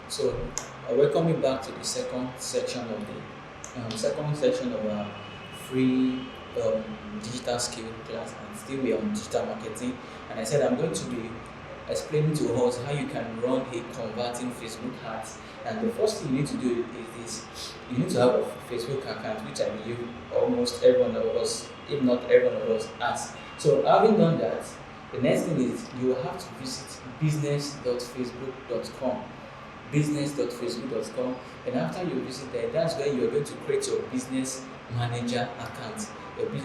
So, I welcome you back to the second section of our free digital skill class, and still we are on digital marketing. And I said I'm going to be explaining to us how you can run a converting Facebook ads. And the first thing you need to do is this: you need to have a Facebook account, which I believe almost every one of us, if not every one of us, has. So, having done that, the next thing is you will have to visit business.facebook.com business.facebook.com, and after you visit there, that's where you're going to create your business manager account.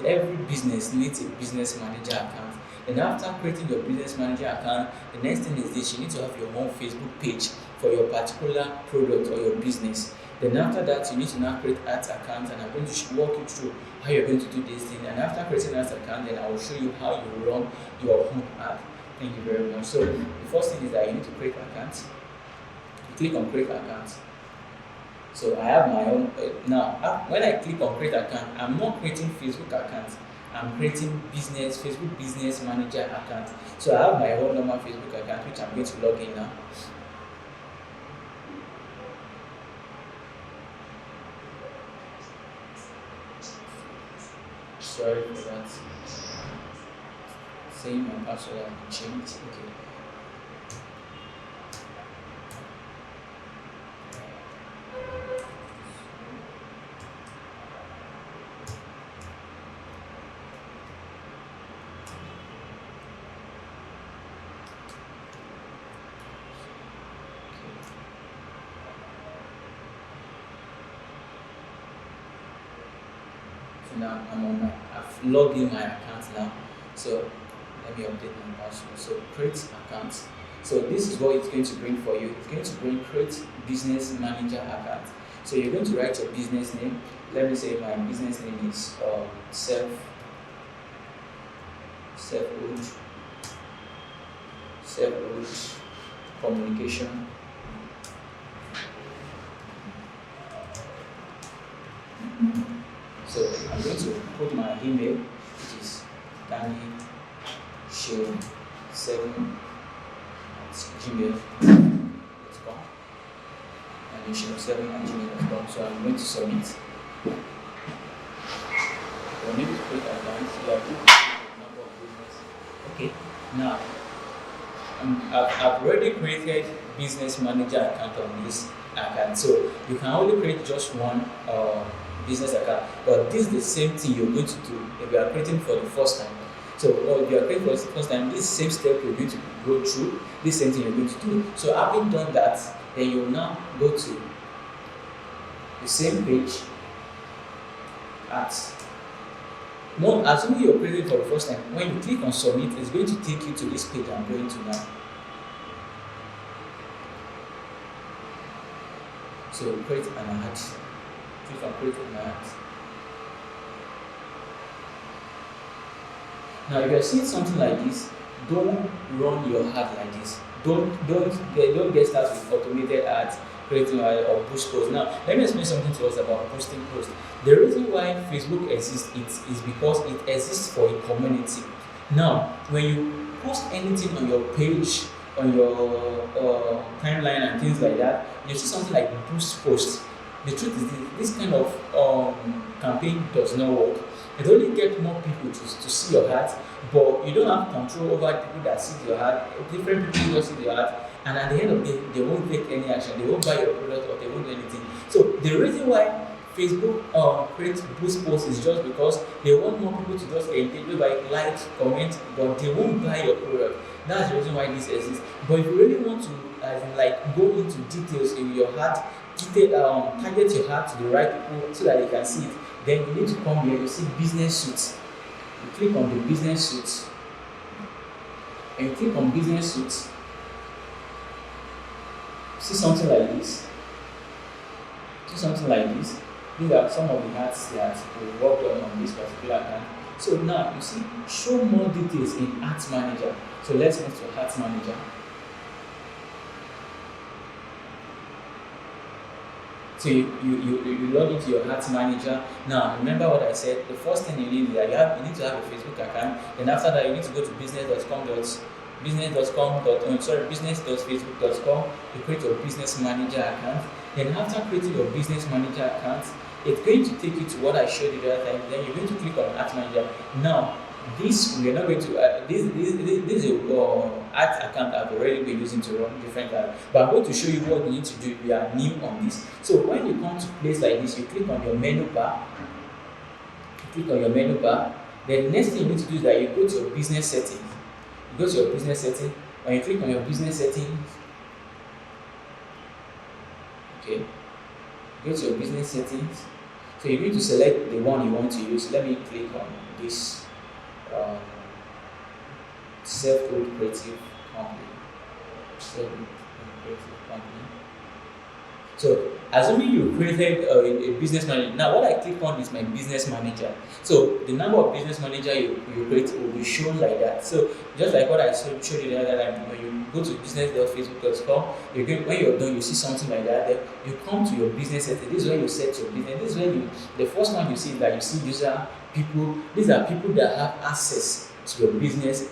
Every business needs a business manager account. And after creating your business manager account, the next thing is this: you need to have your own Facebook page for your particular product or your business. Then after that, you need to now create ads account, and I'm going to walk you through how you're going to do this thing. And after creating ads account, then I will show you how you run your home ad. Thank you very much. So the first thing is that you need to create accounts. Click on create account. So I have my own now. When I click on create account, I'm not creating Facebook account. I'm creating Facebook business manager account. So I have my own normal Facebook account, which I'm going to log in now. Sorry for that. Saying my password has been changed. Okay. So now I've logged in my account now. So let me update my password. So create account. So this is what it's going to bring for you. It's going to bring create business manager account. So you're going to write your business name. Let me say my business name is self communication. So I'm going to put my email, which is danny7@gmail.com. danny7@gmail.com. So I'm going to submit. So I need to create account. So I put the number of business. Okay. Now I've already created business manager account on this account. So you can only create just one business account, but this is the same thing you're going to do if you are creating for the first time. So if you are creating for the first time, this same step you're going to go through, this same thing you're going to do. So having done that, then you will now go to the same page at more, assuming you're creating for the first time. When you click on submit, it's going to take you to this page I'm going to now. So create an ad. Click on create an ad. Now if you're seeing something like this, don't run your ad like this. Don't get started with automated ads, creating or push posts. Now let me explain something to us about posting posts. The reason why Facebook exists is because it exists for a community. Now when you post anything on your page, on your timeline and things like that, you see something like boost posts. The truth is this kind of campaign does not work. It only get more people to see your ad, but you don't have control over people that see your ad. Different people just see your ad, and at the end of the day, they won't take any action. They won't buy your product or they won't do anything. So the reason why Facebook creates boost posts is just because they want more people to just engage by like, comment, but they won't buy your product. That's the reason why this exists. But if you really want to go into details in your ad, target your ad to the right people so that they can see it, then you need to come here. You see business suits. You click on the business suits, and you click on business suits. See something like this. These are some of the ads that we worked on this particular account. So now you see, show more details in Ads Manager. So let's move to Ads Manager. So you log into your Ads Manager. Now remember what I said. The first thing you need is that you need to have a Facebook account. Then after that, you need to go to business.facebook.com, you create your business manager account. Then after creating your business manager account, it's going to take you to what I showed you the other time. Then you're going to click on Ads Manager. Now, this we are not going to this is a ads account I've already been using to run different ads, but I'm going to show you what you need to do if you are new on this. So when you come to place like this, you click on your menu bar. Then the next thing you need to do is that you go to your business settings. When you click on your business settings, okay, go to your business settings. So you're going to select the one you want to use. Let me click on this self-creative company. So assuming you created a business manager, now what I click on is my business manager. So the number of business manager you create will be shown like that. So just like what I showed you the other time, when you go to business.facebook.com, when you're done, you see something like that. Then you come to your business setting. This is where you set your business. This is when the first one you see is that you see user people. These are people that have access to your business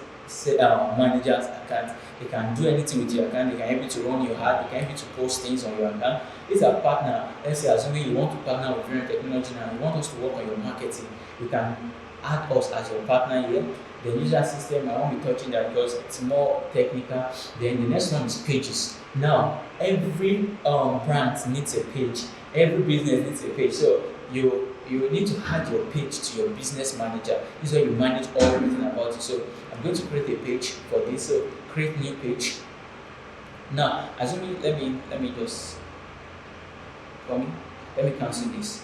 manager's account. They can do anything with your account. They can help you to run your ad. They can help you to post things on your account. These are partner. Let's say assuming you want to partner with Variant Technology now, you want us to work on your marketing, you can add us as your partner here. The user system, I won't be touching that because it's more technical. Then the next one is pages. Now every brand needs a page. Every business needs a page. So you need to add your page to your business manager. This is where you manage everything about it. So I'm going to create a page for this. So create new page. Now, assuming let me just let me cancel this.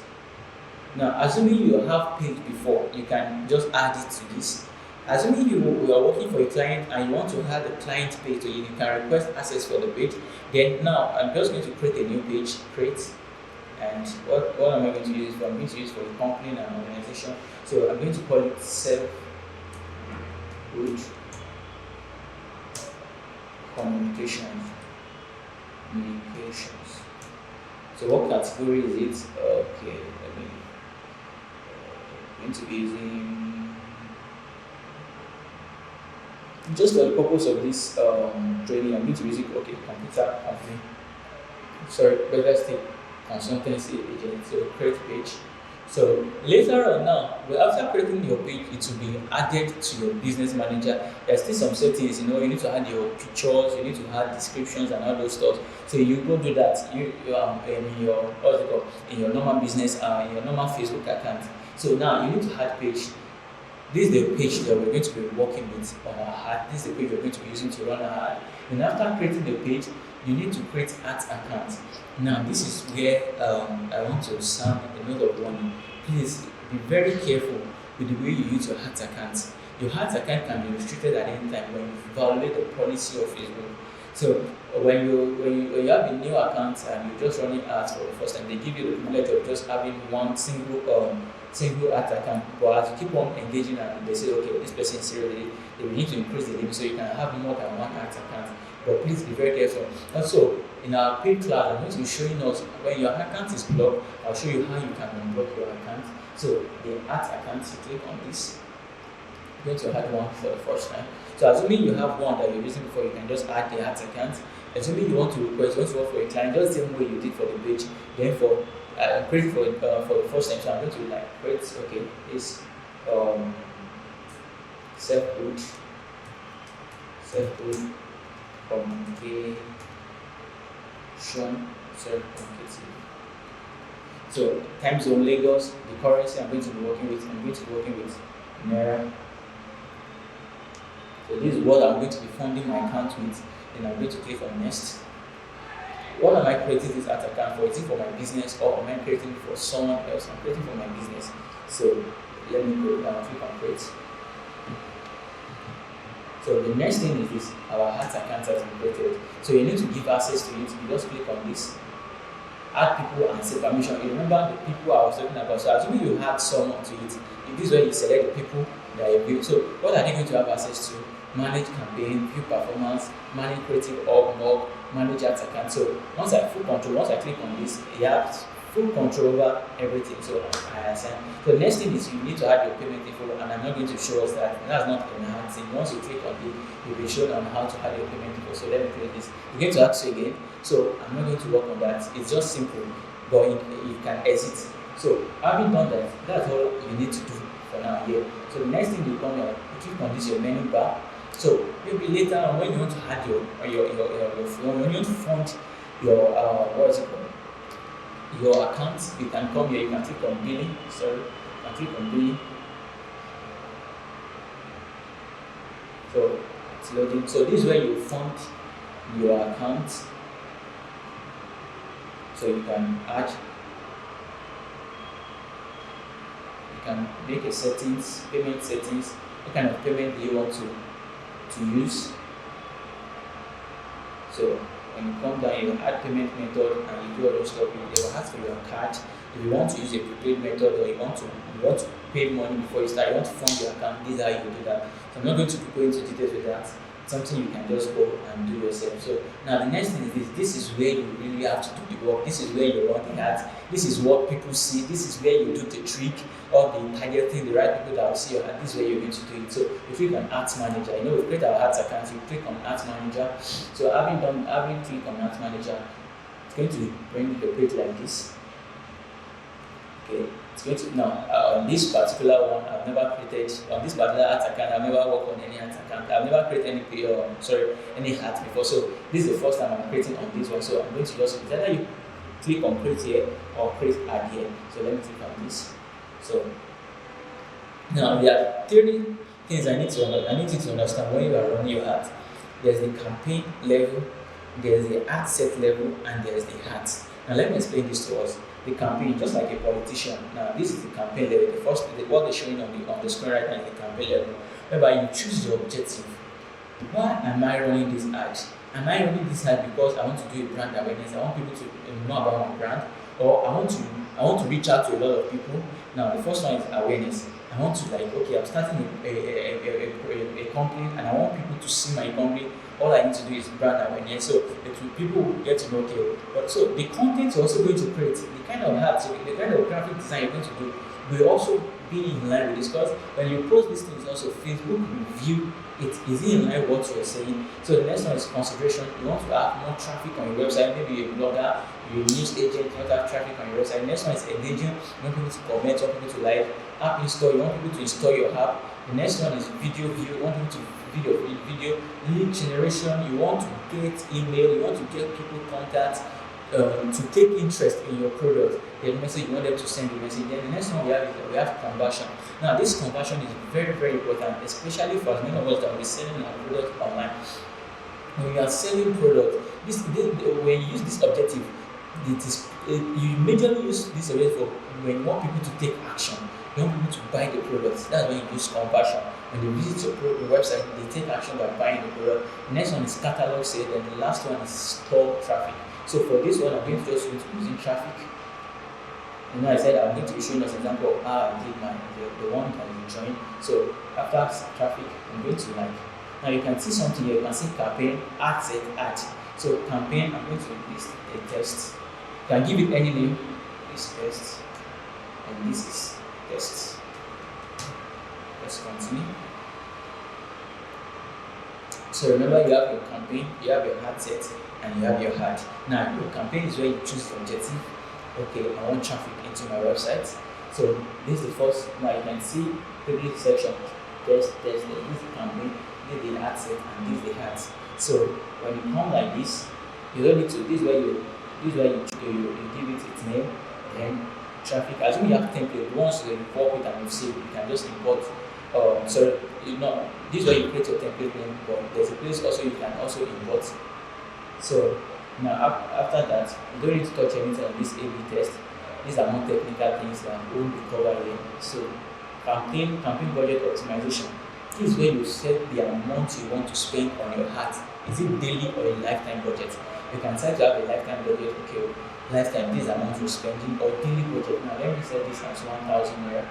Now, assuming you have page before, you can just add it to this. Assuming you are working for a client and you want to add a client page, so you can request access for the page. Then now I'm just going to create a new page. Create. And what am I going to use for? I'm going to use for a company and an organization. So I'm going to call it self-good communications. So what category is it? Okay, I'm going to be using, just for the purpose of this training, I'm going to be using computer company. Sorry, better still consultancy agent. So create page. So later on now, after creating your page, it will be added to your business manager. There's still some settings, you need to add your pictures, you need to add descriptions and all those stuff. So you go do that in your normal business, in your normal Facebook account. So now you need to add page. This is the page that we're going to be working with on our ad. This is the page we're going to be using to run our ad. And after creating the page, you need to create ads account. Now this is where I want to sound a note of warning. Please be very careful with the way you use your ads account. Your ads account can be restricted at any time when you violate the policy of Facebook. So when you have a new account and you're just running ads for the first time, they give you the privilege of just having one single ad account. But as you keep on engaging and they say, okay, this person is serious, they will need to increase the limit so you can have more than one ad account. But please be very careful. Also, in our paid class, I'm going to be showing us when your account is blocked, I'll show you how you can unblock your account. So the ads account, you click on this. You're going to add one for the first time. So assuming you have one that you're using before, you can just add the ads account. Assuming you want to request, you want to work for a client, just the same way you did for the page. Then for create for the first time, so I'm going to create this self-good communication self-communicative. So time zone Lagos, the currency I'm going to be working with, Naira. So this is what I'm going to be funding my account with. Then I'm going to click on next. What am I creating this ad account for? Is it for my business or am I creating it for someone else? I'm creating for my business. So let me go down, click on create. So the next thing is this, our ads account has been created. So you need to give access to it. You just click on this, add people and set permission. You remember the people I was talking about. So assuming you add someone to it, this is where you select the people that you build. So what are they going to have access to? Manage campaign, view performance, manage creative org, manage ads account. So once I click on this, it has full control over everything. So I understand. So the next thing is you need to add your payment info, and I'm not going to show us that. That's not enhancing. Once you click on it, you'll be shown on how to add your payment info. So let me create this. You're going to ask you again. So I'm not going to work on that. It's just simple, but you can exit. So having done that, that's all you need to do for now here. So the next thing you come here, you click on this your menu bar. So maybe later on when you want to add your phone, when you want to fund your what is it called? Your account, you can come here, you can click on billing. Sorry, you can click on billing. So it's loading. So this is where you fund your account. So you can add, you can make a settings, payment settings, what kind of payment do you want to use. So when you come down, you add payment method and you do all those stuff. They will ask for your card. If you want to use a prepaid method or you want to pay money before you start, you want to fund your account, this is how you do that. So I'm not going to go into details with that. Something you can just go and do yourself. So now the next thing is this. This is where you really have to do the work. This is where you run the ads. This is what people see. This is where you do the trick or the targeting, the right people that will see your ad. This is where you're going to do it. So if you click on Ads Manager, we create our ads account. You click on Ads Manager. So having clicked on Ads Manager, it's going to bring the page like this. Okay, it's going to now on this particular one, I've never created on this particular ads account. I've never worked on any ads account. I've never created any ads before. So this is the first time I'm creating on this one. So I'm going to just either you click on create here or create ad here. So let me click on this. So now there are three things I need you to understand when you are running your ad. There's the campaign level, there's the ad set level, and there's the ads. Now let me explain this to us. The campaign, just like a politician. Now this is the campaign level. What they're showing on the screen right now is the campaign level, whereby you choose your objective. Why am I running this ad? Am I running this ad because I want to do a brand awareness? I want people to know about my brand, or I want to reach out to a lot of people. Now the first one is awareness. I want to I'm starting a company and I want people to see my company. All I need to do is brand awareness. So people will get to know, okay. But so the content you're also going to create, the kind of ads, the kind of graphic design you're going to do will also be in line with this. Because when you post these things, also Facebook will view it. Is it in line with what you're saying? So the next one is consideration. You want to have more traffic on your website. Maybe you're a blogger, you're a news agent, you want to have traffic on your website. The next one is engaging. You want people to comment, you want people to like. App install, you want people to install your app. The next one is video view. You want people to video lead generation. You want to get email. You want to get people contact to take interest in your product. The message you want them to send the message. Then the next one we have conversion. Now this conversion is very, very important, especially for as many of us that will be selling our product online. When you are selling product, when you use this objective, you majorly use this objective for when you want people to take action. You want people to buy the products. That's when you use conversion. When they visit your website, they take action by buying the product. The next one is catalog sale, and the last one is store traffic. So for this one, I'm going to just use using traffic. I said I'm going to be showing us an example of how I did the one that you joined. So after traffic, I'm going to now you can see something here. You can see campaign, ad set, ad. So campaign, I'm going to list a test. You can give it any name. This test, and this is test. Let's continue. So remember, you have your campaign, you have your ad set, and you have your ad. Now your campaign is where you choose the objective. Okay, I want traffic into my website. So this is the first. Now you can see the section. Test. This is the campaign, this is the ad set, and this is the ads. So when you come like this, you don't need to. This is where you give it its name, then traffic. Assume you have template. Once you import it and you save it, you can just import. This is where you create your template name, but there's a place also you can also import. So now after that, you don't need to touch anything on this A/B test. These are more technical things that won't be covered here. So campaign budget optimization. This is where you set the amount you want to spend on your ad. Is it daily or a lifetime budget? You can set to have a lifetime budget. Okay, lifetime, this amount you're spending, or daily budget. Now let me set this as 1,000 naira.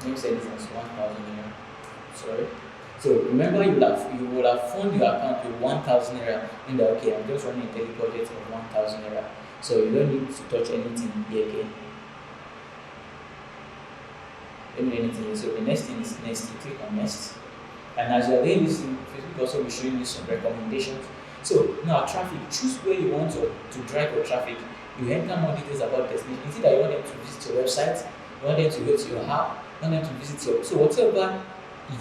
Let me set this as 1,000 naira. Sorry. So remember, you will have funded your account with 1,000 naira. And okay, I'm just running a daily budget of 1,000 naira. So you don't need to touch anything here again. Don't need anything. So the next thing is next. You click on next. And as you are doing this, Facebook also will show you some recommendations. So now traffic, choose where you want to drive your traffic. You enter more details about destination. Is it that you want them to visit your website? You want them to go to your app? You want them to visit your, so whatever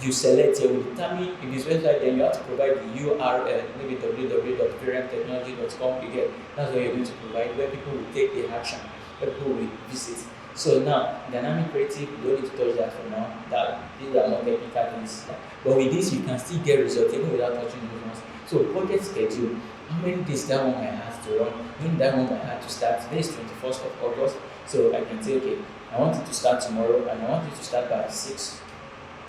you select here will determine if it's website, then you have to provide the URL, maybe www.paremtechnology.com. You get, that's where you're going to provide, where people will take the action, where people will visit. So now, dynamic creative, you don't need to touch that for now. That these are not technical things. But with this, you can still get results even without touching those ones. So project schedule. How many days that one might have to run? When that one might have to start? Today is 21st of August. So I can say, okay, I want it to start tomorrow, and I want it to start by 6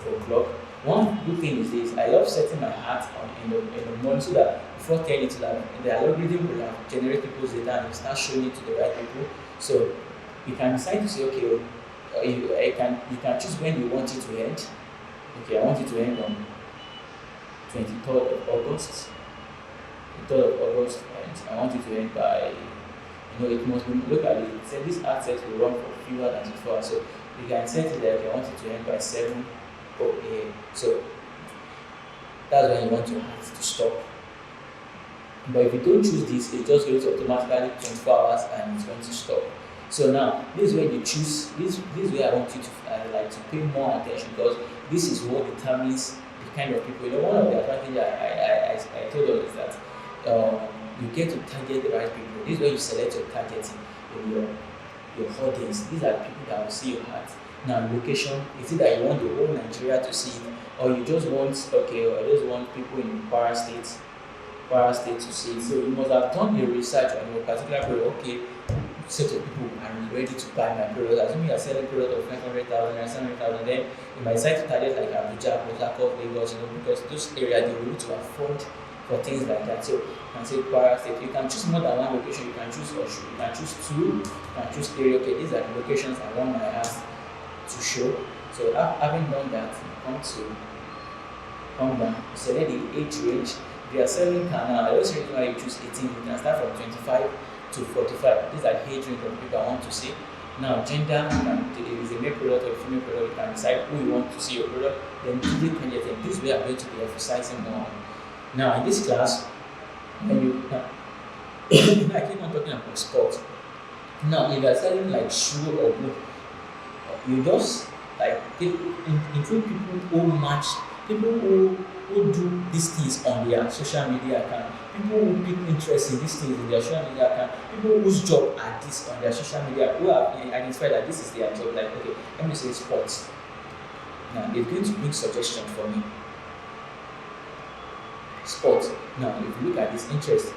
o'clock. One good thing is this: I love setting my heart on in the morning so that before 10 it will have, the algorithm will have generate people's data and it start showing it to the right people. So you can decide to say, okay, you can choose when you want it to end. Okay, I want it to end on 23rd of August. 3rd of August, and I want it to end by, it must be, look at it, say this ad set will run for fewer than 24 hours. So you can set it that, okay, I want it to end by 7 a.m. So that's when you want your ad to stop. But if you don't choose this, it's just going to automatically 24 hours and it's going to stop. So now, this is where you choose, this is where I want you to like to pay more attention, because this is what determines the kind of people. One of the advantages I told us is that you get to target the right people. This is where you select your targeting in your audience. These are people that will see your ad. Now, location, is it that you want the whole Nigeria to see it, or you just want, okay, or I just want people in Kwara State to see it. So you must have done your research on your particular product. Okay, set of people are ready to buy my product. Assuming you are selling product of 500,000 and 700,000, then you might decide to target like Abuja, Port Harcourt, Lagos, because those areas they will be able to afford for things like that. So you can say Kwara State. You can choose more than one location. You can choose Osun. You can choose 2. You can choose 3. Okay, these are the locations I want my ads to show. So having done that, you come down, you select the age range. If you are selling canal, I always recommend you choose 18. You can start from 25 to 45. These are the age range of people I want to see. Now, gender, if it is a male product or a female product, you can decide who you want to see your product. Then delete anything. This way I'm going to be emphasizing more. Now, in this class, when I keep on talking about sports. Now, if you are selling like shoe or book, you just like include people who match, people who do these things on their social media account, people who pick interest in these things in their social media account, people whose job are this on their social media, who have identified that this is their job. Like, okay, let me say sports. Now, they're going to bring suggestions for me. Sports. Now, if you look at this interest,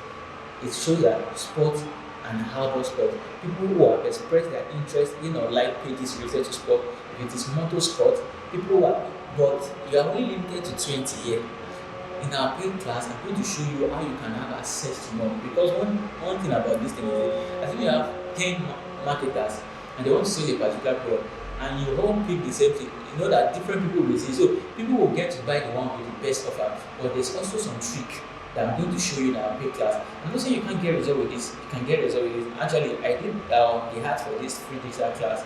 it shows that sports and outdoor sport, people who have expressed their interest in or like pages related to sport, if it is motorsport, people who are, but you are only limited to 20 here. In our paid class, I'm going to show you how you can have access to more. Because one thing about this thing is, I think you have 10 marketers and they want to sell a particular product, and you all pick the same thing. You know that different people will see. So people will get to buy the one with the best offer. But there's also some trick that I'm going to show you in our paid class. I'm not saying you can't get result with this. You can get result with this. Actually, I did the hat for this free digital class.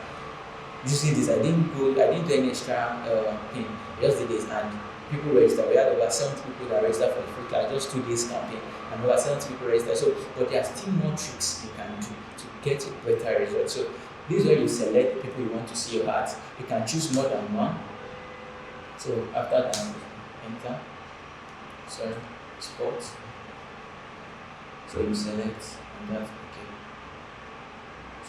You see this? I didn't do any extra thing. Just did this, and people registered. We had over 70 people that registered for the free class, just 2 days campaign, and over 70 people registered. So, but there are still more tricks you can do to get a better result. So this is where you select the people you want to see your ads. You can choose more than one. So after that, enter. Sorry, sports. So you select, and that's okay.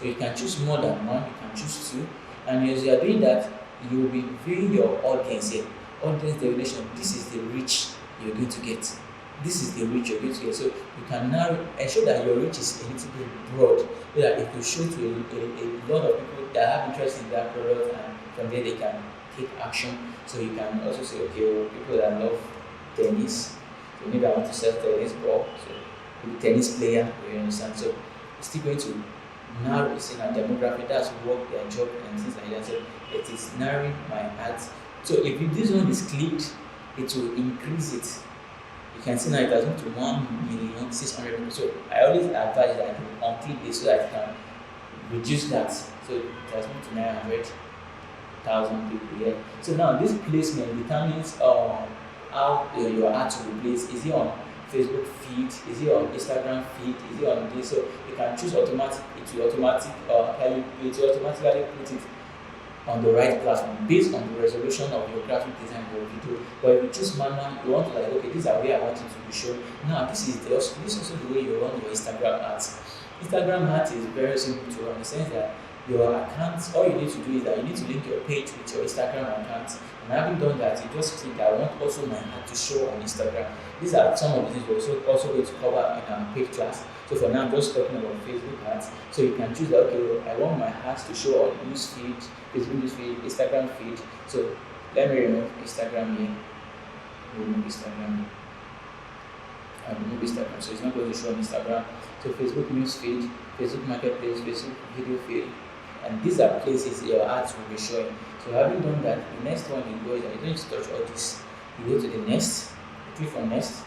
So you can choose more than one. You can choose 2. And as you are doing that, you will be viewing your audience here. Audience definition. This is the reach you're going to get. This is the reach you're going to get. So you can now ensure that your reach is a little bit broad, so that it will show to a lot of people that have interest in that product, and from there they can take action. So you can also say, okay, well, people that love tennis, so maybe I want to sell tennis ball, so the tennis player, you understand. So it's still going to narrow, it's in a demographic, that's what their job and things like that. So it is narrowing my ads. So if this one is clicked, it will increase it. You can see now it has moved to 1,600,000 people. So I always advise that you unclick this so that you can reduce that. So it has moved to 900,000 people here. So now this placement determines how your ad will be placed. Is it on Facebook feed? Is it on Instagram feed? Is it on this? So you can choose automatic. It will automatically put it on the right platform based on the resolution of your graphic design or video. But if you choose manual, you want to like, okay, this is where I want it to be shown. Now this is also the way you run your Instagram ads. Instagram ads is very simple to run in the sense that your account, all you need to do is that you need to link your page with your Instagram account. And having done that, you just click that I want also my ad to show on Instagram. These are some of the things we're also going to cover in our page class. So for now, I'm just talking about Facebook ads. So you can choose that, okay, I want my ads to show on newsfeed, Facebook newsfeed, Instagram feed. So let me remove Instagram here. Remove Instagram. I remove Instagram. So it's not going to show on Instagram. So Facebook newsfeed, Facebook marketplace, Facebook video feed. And these are places your ads will be showing. So having done that, the next one you go is that you don't need to touch all this. You go to the next, you click on next.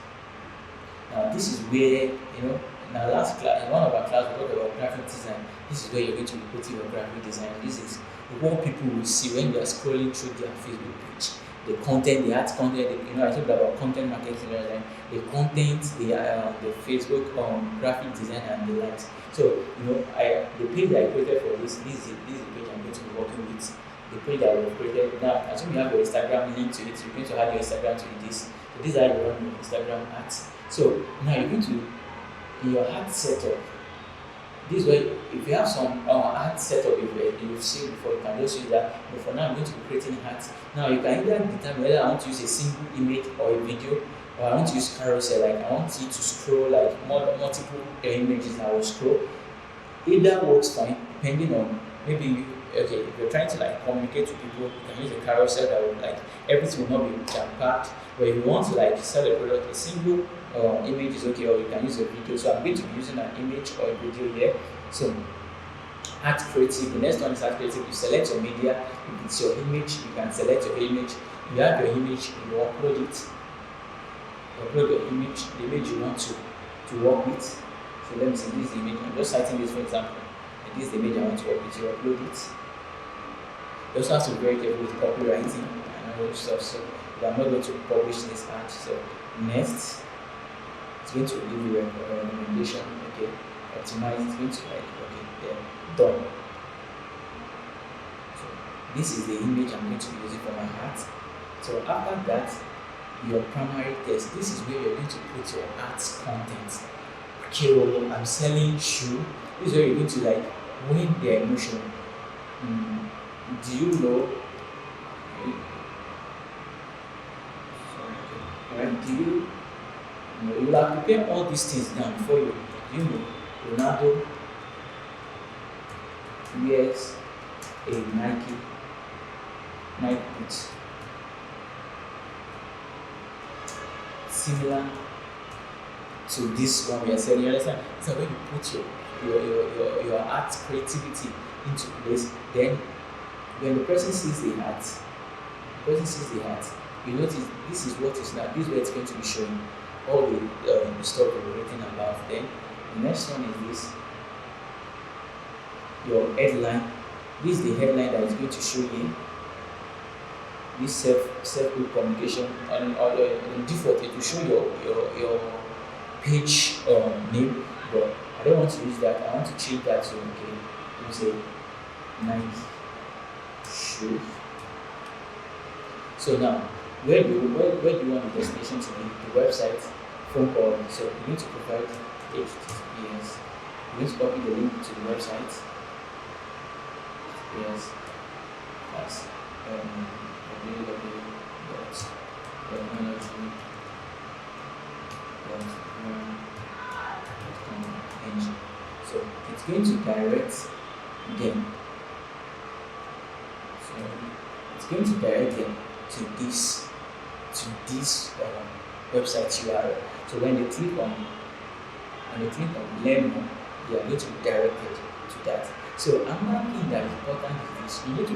Now this is where, in our last class, in one of our class, we talked about graphic design. This is where you're going to be putting your graphic design. This is what people will see when they are scrolling through their Facebook page. The content, the ads content, I talked about content marketing, right? The content, the Facebook graphic design and the likes. So, the page that I created for this is the page I'm going to be working with. The page that we created. Now, as soon as you have your Instagram link to it, you're going to add your Instagram to this. So these are your Instagram ads. So now you're going to, in your ad setup, this way, if you have some ad setup you've seen before, you can just use that. But for now, I'm going to be creating ads. Now you can either determine whether I want to use a single image or a video, or I want to use carousel, like I want you to scroll like multiple images. I will scroll. Either works fine, depending on maybe if you're trying to like communicate to people, you can use a carousel that will like everything will not be jam-packed. But if you want to like sell a product, a single image is okay, or you can use a video. So I'm going to be using an image or a video here. So add creative. The next one is add creative. You select your media. If it's your image, you can select your image. You have your image, you upload it. Upload your image, the image you want to work with. So let me see, this is the image. I'm just citing this for example. And this is the image I want to work with. You upload it. You also have to be very careful with copywriting and all those stuff. So I'm not going to publish this ad. So next, it's going to give you a recommendation. Okay, optimize. It's going to like done. So this is the image I'm going to be using for my ad. So after that, your primary text. This is where you're going to put your ads content. Okay, well, I'm selling shoe. This is where you're going to like win their emotion. Do you know? Right? Do you know? You will have prepared all these things down for you. Do you know Ronaldo wears a Nike boots similar to this one we are selling. You understand? So when you put your art creativity into place, then when the person sees the art, you notice this is what is now. This is where it's going to be showing all the stuff we're written about. Then the next one is this, your headline. This is the headline that is going to show you this self-help communication, and the default it will show your page name, but I don't want to use that. I want to change that to let me say Nike shoes. So now where do you want the destination to be? The website, phone call. So you need to provide HTTPS. You need to copy the link to the website. Yes, that's www.energy. So it's going to direct them. So it's going to direct them to this website URL. So when they click on learn more, they are going to be directed to that. So another thing that is important is this: you need to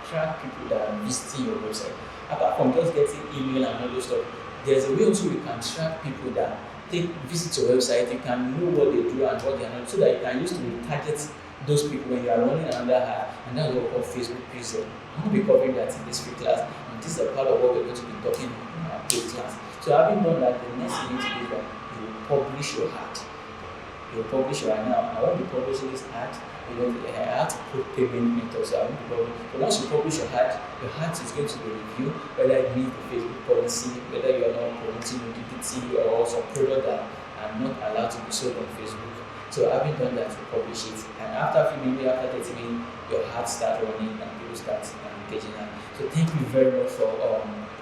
track people that are visiting your website. Apart from just getting email and all those stuff, There's a way also you can track people that take visit your website. You can know what they do and what they are not, so that you can use to target those people when you are running another ad, and that's what we call Facebook pixel. I'm going to be covering that in this free class, and this is a part of what we're going to be talking in our paid class. So having done that, the next thing you need to do is that you will publish your ad. You will publish your ad. Now, I won't be publishing this ad because I have to put payment methods. So I won't be publishing. But once you publish your ad is going to be reviewed whether it meets the Facebook policy, whether you are not promoting nudity or some product that are not allowed to be sold on Facebook. So having done that, you publish it, and after maybe after 30 minutes, your ad start running and people start engaging. So thank you very much for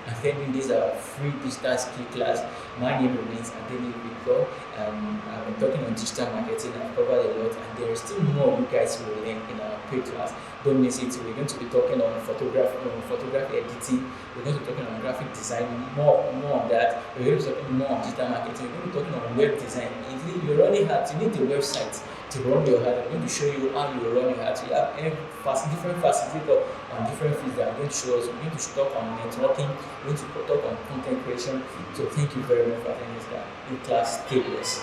attending this free digital skill class. My name remains Adeni Victor. I've been talking on digital marketing. I've covered a lot, and there is still more you guys will learn in our paid class. Don't miss it. We're going to be talking on photography editing. We're going to be talking on graphic design, more on that. We're going to be talking more on digital marketing. We're going to be talking on web design. If you're running ads, you need a website to run your ad. I'm going to show you how you run your ad. So you have different facilities on different fields that I'm going to show us. We're going to talk on networking. We're going to talk on content creation. So thank you very much for attending this class. Stay blessed.